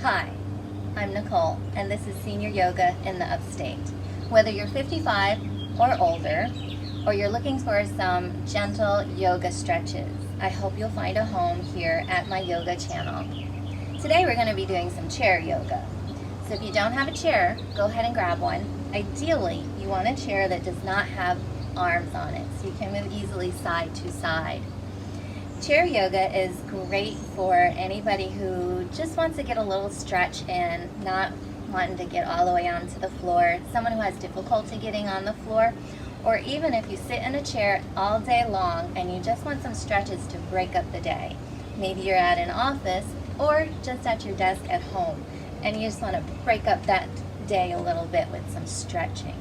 Hi, I'm Nicole, and this is Senior Yoga in the Upstate. Whether you're 55 or older, or you're looking for some gentle yoga stretches, I hope you'll find a home here at my yoga channel. Today we're going to be doing some chair yoga. So if you don't have a chair, go ahead and grab one. Ideally, you want a chair that does not have arms on it, so you can move easily side to side. Chair yoga is great for anybody who just wants to get a little stretch in, not wanting to get all the way onto the floor, someone who has difficulty getting on the floor, or even if you sit in a chair all day long and you just want some stretches to break up the day. Maybe you're at an office or just at your desk at home and you just want to break up that day a little bit with some stretching.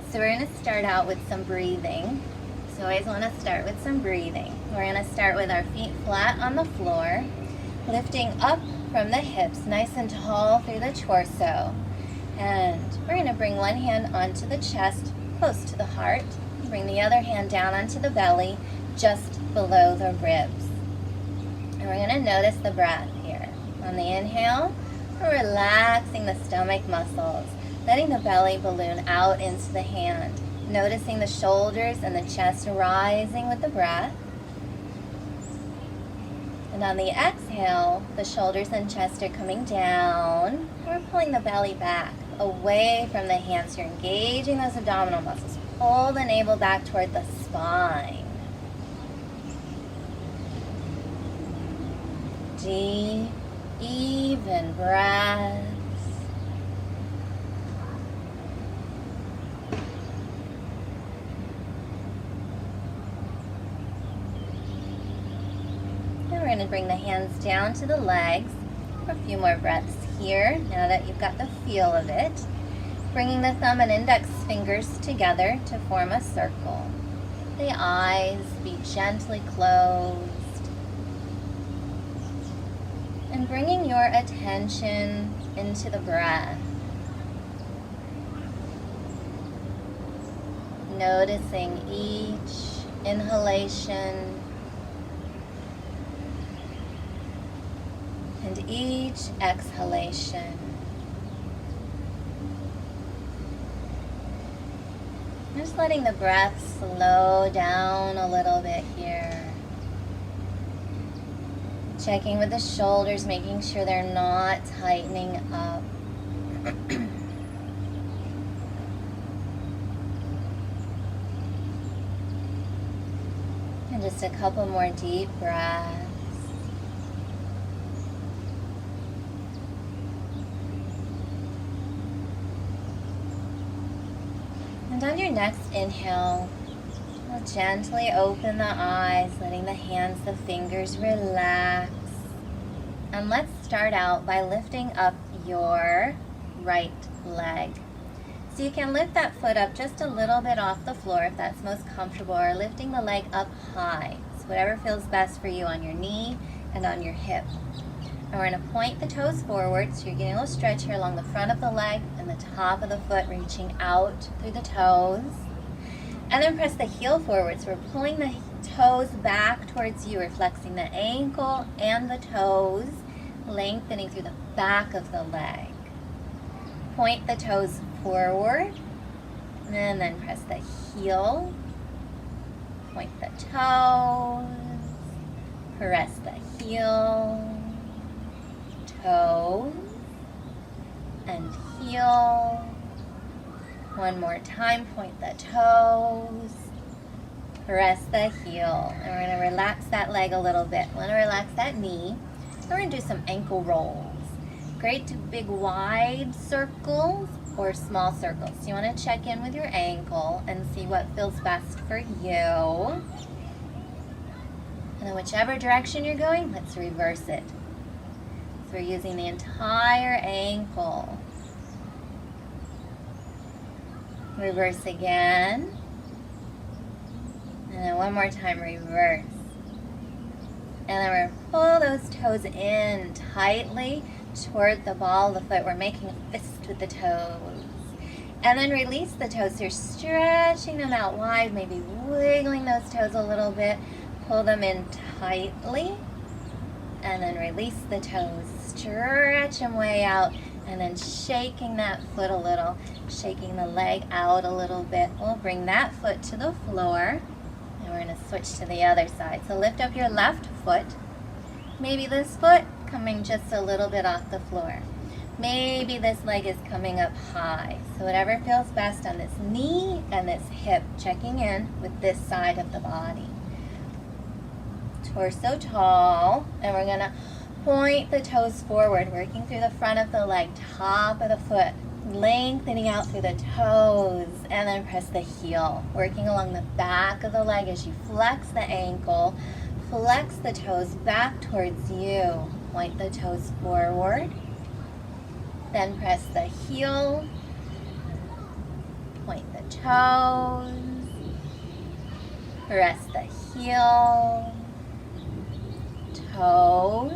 So we're going to start out with some breathing. So I always want to start with some breathing. We're going to start with our feet flat on the floor, lifting up from the hips, nice and tall through the torso. And we're going to bring one hand onto the chest, close to the heart. Bring the other hand down onto the belly, just below the ribs. And we're going to notice the breath here. On the inhale, we're relaxing the stomach muscles, letting the belly balloon out into the hand. Noticing the shoulders and the chest rising with the breath. And on the exhale, the shoulders and chest are coming down. We're pulling the belly back, away from the hands. You're engaging those abdominal muscles. Pull the navel back toward the spine. Deep, even breath. We're going to bring the hands down to the legs for a few more breaths here, now that you've got the feel of it. Bringing the thumb and index fingers together to form a circle. The eyes be gently closed. And bringing your attention into the breath. Noticing each inhalation and each exhalation. Just letting the breath slow down a little bit here. Checking with the shoulders, making sure they're not tightening up. And just a couple more deep breaths. And on your next inhale, we'll gently open the eyes, letting the hands, the fingers relax. And let's start out by lifting up your right leg. So you can lift that foot up just a little bit off the floor if that's most comfortable, or lifting the leg up high. So whatever feels best for you on your knee and on your hip. And we're going to point the toes forward, so you're getting a little stretch here along the front of the leg and the top of the foot, reaching out through the toes. And then press the heel forward, so we're pulling the toes back towards you, reflexing the ankle and the toes, lengthening through the back of the leg. Point the toes forward, and then press the heel. Point the toes, press the heel, toes, and heel. One more time, point the toes, press the heel. And we're going to relax that leg a little bit. We want to relax that knee. And we're going to do some ankle rolls. Great to big wide circles or small circles. So you want to check in with your ankle and see what feels best for you. And then whichever direction you're going, let's reverse it. So we're using the entire ankle. Reverse again. And then one more time, reverse. And then we're going to pull those toes in tightly toward the ball of the foot. We're making a fist with the toes. And then release the toes. So you're stretching them out wide, maybe wiggling those toes a little bit. Pull them in tightly. And then release the toes. stretch them way out, and then shaking that foot a little, shaking the leg out a little bit. We'll bring that foot to the floor, and we're going to switch to the other side. So lift up your left foot. Maybe this foot coming just a little bit off the floor. Maybe this leg is coming up high. So whatever feels best on this knee and this hip, checking in with this side of the body. Torso tall, and we're going to point the toes forward, working through the front of the leg, top of the foot, lengthening out through the toes, and then press the heel, working along the back of the leg as you flex the ankle, flex the toes back towards you, point the toes forward, then press the heel, point the toes, press the heel, toes,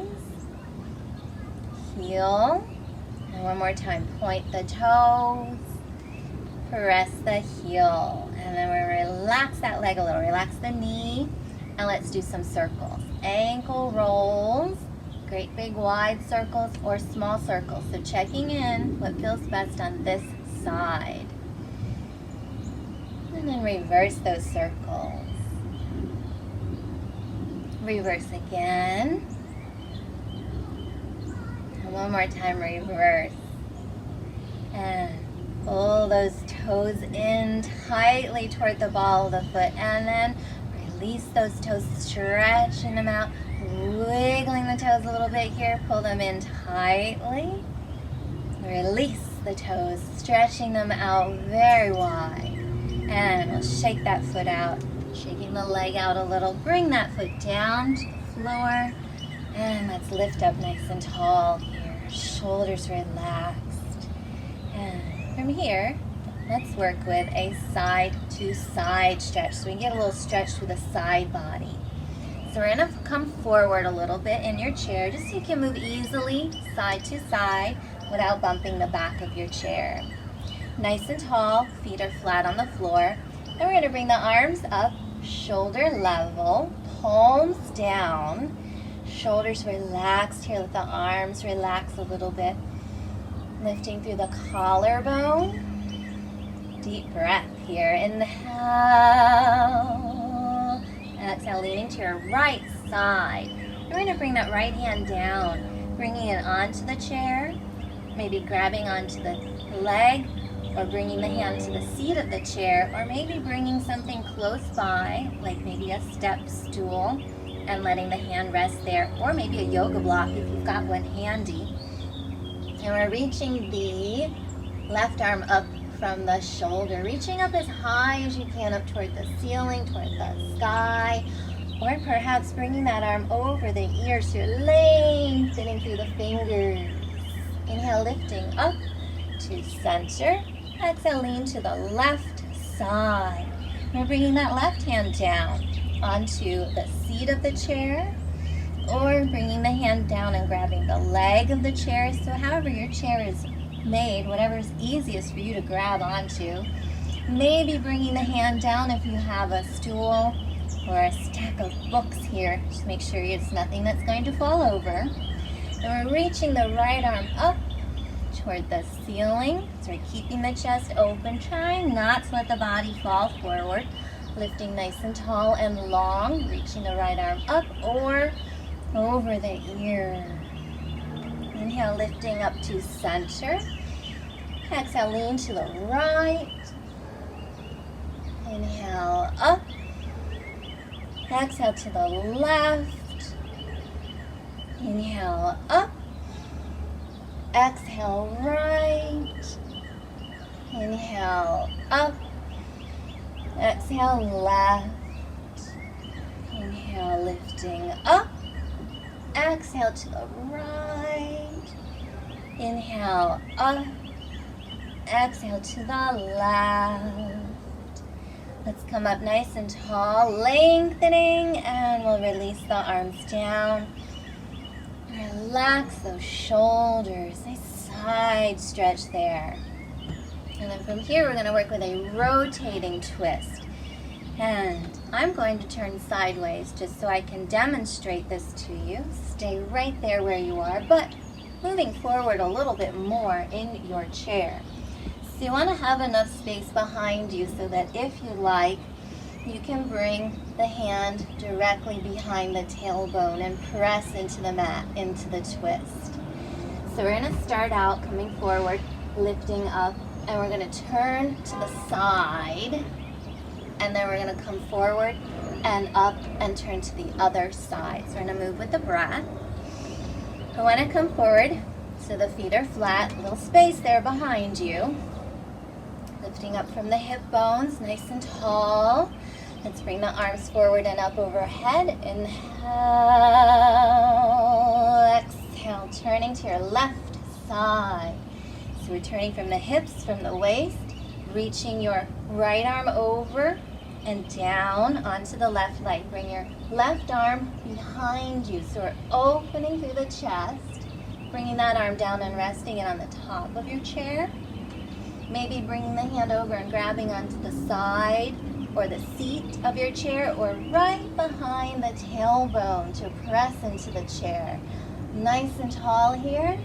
heel, and one more time, point the toes, press the heel, and then we'll relax that leg a little, relax the knee, and let's do some circles. Ankle rolls, great big wide circles or small circles, so checking in what feels best on this side, and then reverse those circles. Reverse again. And one more time, reverse. And pull those toes in tightly toward the ball of the foot. And then release those toes, stretching them out, wiggling the toes a little bit here. Pull them in tightly. Release the toes, stretching them out very wide. And we'll shake that foot out. Shaking the leg out a little. Bring that foot down to the floor. And let's lift up nice and tall here. Shoulders relaxed. And from here, let's work with a side to side stretch. So we can get a little stretch through the side body. So we're going to come forward a little bit in your chair, just so you can move easily side to side without bumping the back of your chair. Nice and tall, feet are flat on the floor. And we're going to bring the arms up, shoulder level, palms down, shoulders relaxed here. Let the arms relax a little bit. Lifting through the collarbone. Deep breath here. Inhale. Exhale, leaning to your right side. We're going to bring that right hand down, bringing it onto the chair, maybe grabbing onto the leg, or bringing the hand to the seat of the chair, or maybe bringing something close by, like maybe a step stool, and letting the hand rest there, or maybe a yoga block if you've got one handy. And we're reaching the left arm up from the shoulder, reaching up as high as you can up toward the ceiling, toward the sky, or perhaps bringing that arm over the ear so you're lengthening through the fingers. Inhale, lifting up to center. Exhale, lean to the left side. We're bringing that left hand down onto the seat of the chair, or bringing the hand down and grabbing the leg of the chair. So however your chair is made, whatever's easiest for you to grab onto. Maybe bringing the hand down if you have a stool or a stack of books here. Just make sure it's nothing that's going to fall over. And we're reaching the right arm up toward the ceiling. So we're keeping the chest open, trying not to let the body fall forward. Lifting nice and tall and long, reaching the right arm up or over the ear. Inhale, lifting up to center. Exhale, lean to the right. Inhale, up. Exhale to the left. Inhale, up. Exhale, right. Inhale, up. Exhale, left. Inhale, lifting up. Exhale to the right. Inhale, up. Exhale to the left. Let's come up nice and tall, lengthening, and we'll release the arms down. Relax those shoulders, nice side stretch there. And then from here, we're going to work with a rotating twist. And I'm going to turn sideways just so I can demonstrate this to you. Stay right there where you are, but moving forward a little bit more in your chair. So you want to have enough space behind you so that if you like, you can bring the hand directly behind the tailbone and press into the mat, into the twist. So we're going to start out coming forward, lifting up, and we're going to turn to the side, and then we're going to come forward and up and turn to the other side. So we're going to move with the breath. I want to come forward so the feet are flat, a little space there behind you. Lifting up from the hip bones, nice and tall. Let's bring the arms forward and up overhead. Inhale, exhale, turning to your left side. So we're turning from the hips, from the waist, reaching your right arm over and down onto the left leg. Bring your left arm behind you. So we're opening through the chest, bringing that arm down and resting it on the top of your chair. Maybe bringing the hand over and grabbing onto the side or the seat of your chair, or right behind the tailbone to press into the chair. Nice and tall here.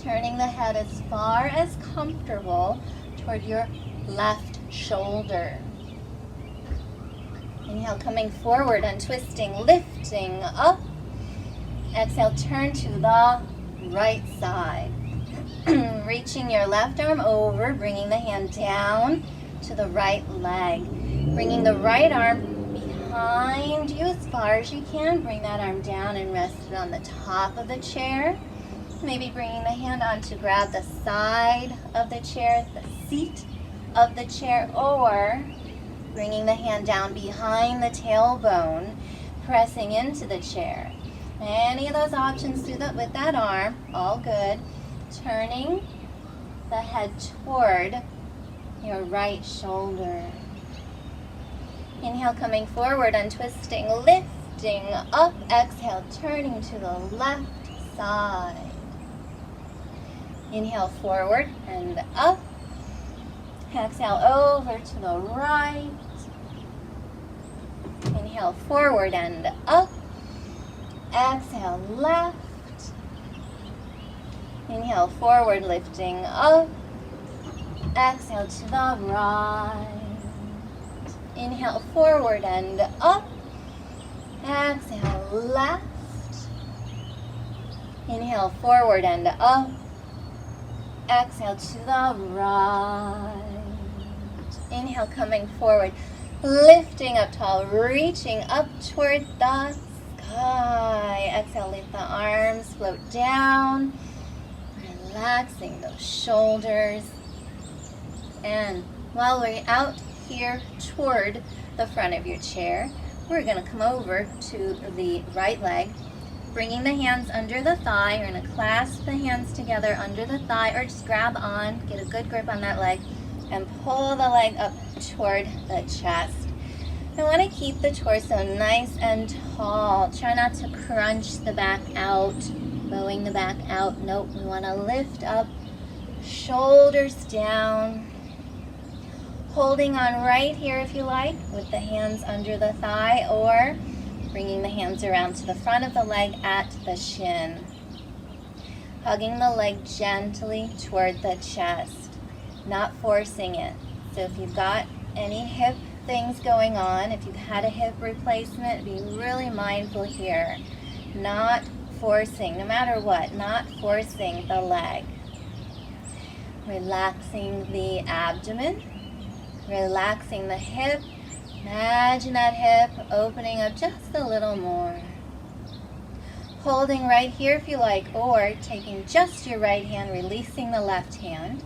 Turning the head as far as comfortable toward your left shoulder. Inhale, coming forward, untwisting, lifting up. Exhale, turn to the right side. Reaching your left arm over, bringing the hand down to the right leg. Bringing the right arm behind you as far as you can. Bring that arm down and rest it on the top of the chair. Maybe bringing the hand on to grab the side of the chair, the seat of the chair, or bringing the hand down behind the tailbone, pressing into the chair. Any of those options, do that with that arm, all good. Turning the head toward your right shoulder. Inhale, coming forward, untwisting, lifting up. Exhale, turning to the left side. Inhale, forward and up. Exhale, over to the right. Inhale, forward and up. Exhale, left. Inhale, forward, lifting up. Exhale to the right. Inhale, forward and up. Exhale, left. Inhale, forward and up. Exhale to the right. Inhale, coming forward, lifting up tall, reaching up toward the sky. Exhale, let the arms float down, relaxing those shoulders. And while we're out here toward the front of your chair, we're going to come over to the right leg, bringing the hands under the thigh. You're going to clasp the hands together under the thigh, or just grab on, get a good grip on that leg, and pull the leg up toward the chest. I want to keep the torso nice and tall. Try not to crunch the back out, bowing the back out. Nope, we want to lift up, shoulders down. Holding on right here if you like, with the hands under the thigh, or bringing the hands around to the front of the leg at the shin. Hugging the leg gently toward the chest, not forcing it. So if you've got any hip things going on, if you've had a hip replacement, be really mindful here. Not forcing, no matter what, not forcing the leg. Relaxing the abdomen. Relaxing the hip. Imagine that hip opening up just a little more. Holding right here if you like, or taking just your right hand, releasing the left hand,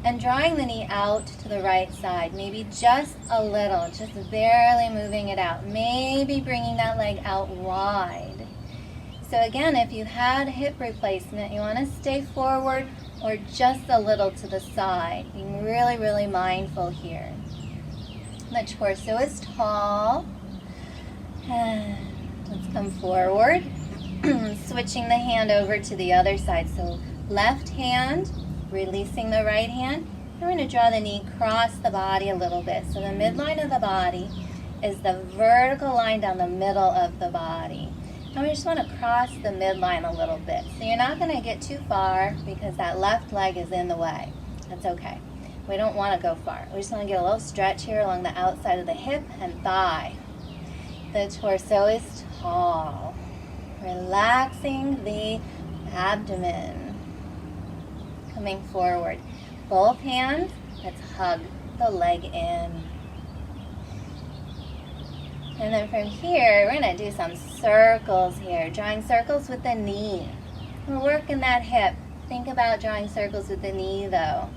and drawing the knee out to the right side. Maybe just a little, just barely moving it out. Maybe bringing that leg out wide. So again, if you had a hip replacement, you want to stay forward or just a little to the side. Being really, really mindful here. The torso is tall. And let's come forward. Switching the hand over to the other side. So left hand, releasing the right hand. We're going to draw the knee across the body a little bit. So the midline of the body is the vertical line down the middle of the body. And we just want to cross the midline a little bit. So you're not going to get too far because that left leg is in the way. That's okay. We don't want to go far. We just want to get a little stretch here along the outside of the hip and thigh. The torso is tall. Relaxing the abdomen. Coming forward. Both hands, let's hug the leg in. And then from here, we're going to do some circles here. Drawing circles with the knee. We're working that hip. Think about drawing circles with the knee though.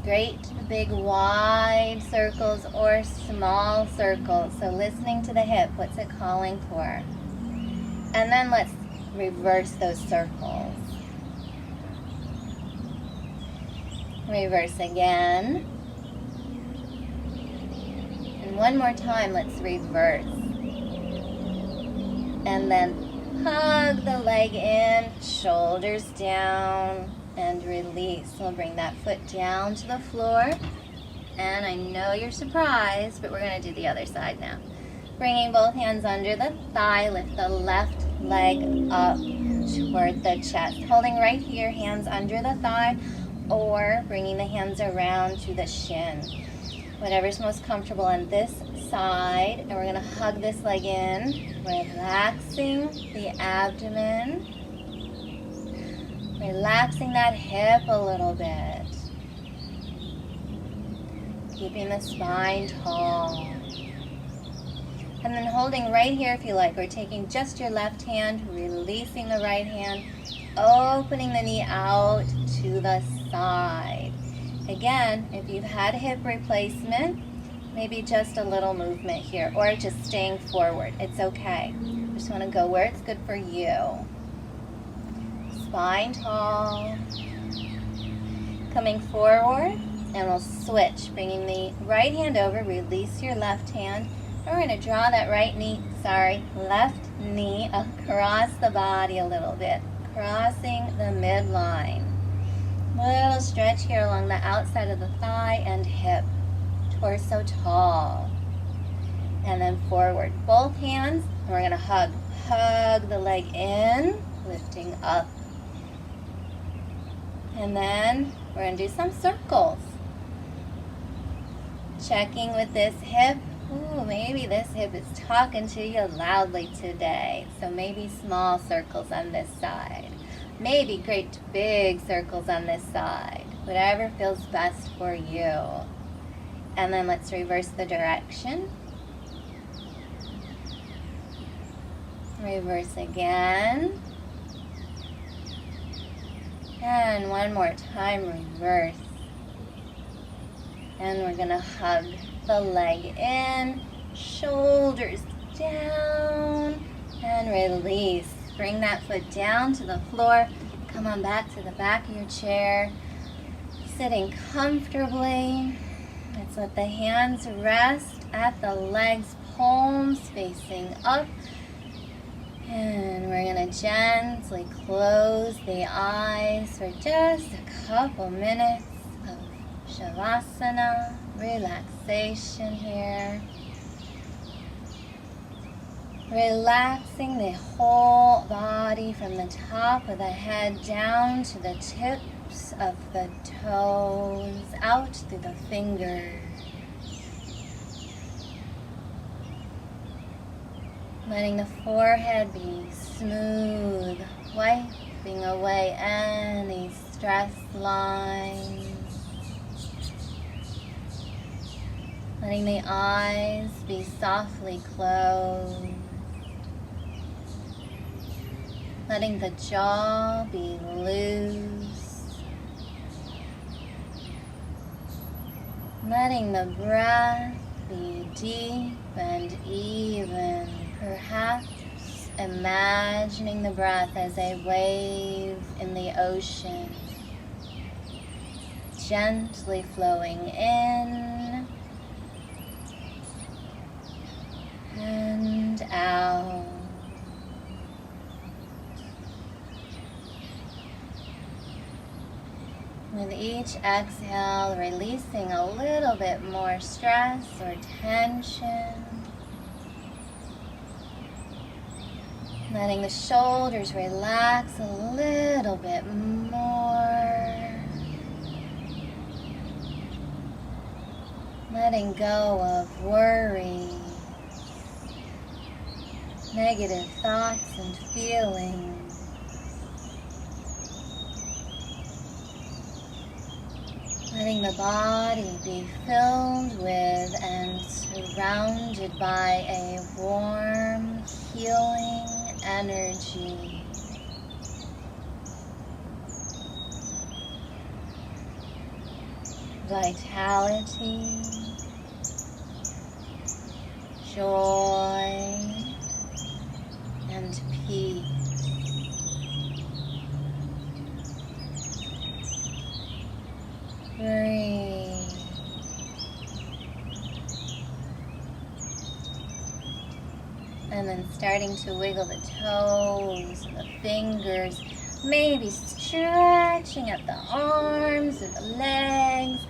Great big wide circles or small circles. So listening to the hip, what's it calling for? And then let's reverse those circles. Reverse again. And one more time, let's reverse. And then hug the leg in, shoulders down, and release. We'll bring that foot down to the floor. And I know you're surprised, but we're going to do the other side now. Bringing both hands under the thigh, lift the left leg up toward the chest. Holding right here, hands under the thigh, or bringing the hands around to the shin. Whatever's most comfortable on this side. And we're going to hug this leg in, relaxing the abdomen. Relaxing that hip a little bit. Keeping the spine tall. And then holding right here if you like. We're taking just your left hand, releasing the right hand, opening the knee out to the side. Again, if you've had hip replacement, maybe just a little movement here, or just staying forward. It's okay. You just want to go where it's good for you. Spine tall. Coming forward, and we'll switch, bringing the right hand over, release your left hand, and we're going to draw that left knee across the body a little bit, crossing the midline. Little stretch here along the outside of the thigh and hip, torso tall. And then forward, both hands, and we're going to hug the leg in, lifting up. And then we're going to do some circles. Checking with this hip. Ooh, maybe this hip is talking to you loudly today. So maybe small circles on this side. Maybe great big circles on this side. Whatever feels best for you. And then let's reverse the direction. Reverse again. And one more time, reverse. And we're going to hug the leg in, shoulders down, and release. Bring that foot down to the floor. Come on back to the back of your chair. Sitting comfortably. Let's let the hands rest at the legs, palms facing up. And we're going to gently close the eyes for just a couple minutes of Shavasana, relaxation here. Relaxing the whole body from the top of the head down to the tips of the toes, out through the fingers. Letting the forehead be smooth, wiping away any stress lines. Letting the eyes be softly closed. Letting the jaw be loose. Letting the breath be deep and even. Perhaps imagining the breath as a wave in the ocean, gently flowing in and out. With each exhale, releasing a little bit more stress or tension. Letting the shoulders relax a little bit more. Letting go of worry, negative thoughts and feelings. Letting the body be filled with and surrounded by a warm, healing energy. Vitality, joy, and peace. Breathe. And then starting to wiggle the toes and the fingers, maybe stretching at the arms or the legs,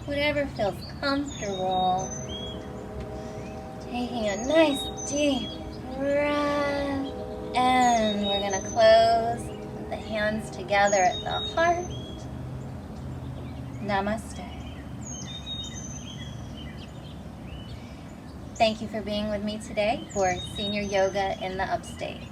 whatever feels comfortable. Taking a nice deep breath, and we're going to close the hands together at the heart. Namaste. Thank you for being with me today for Senior Yoga in the Upstate.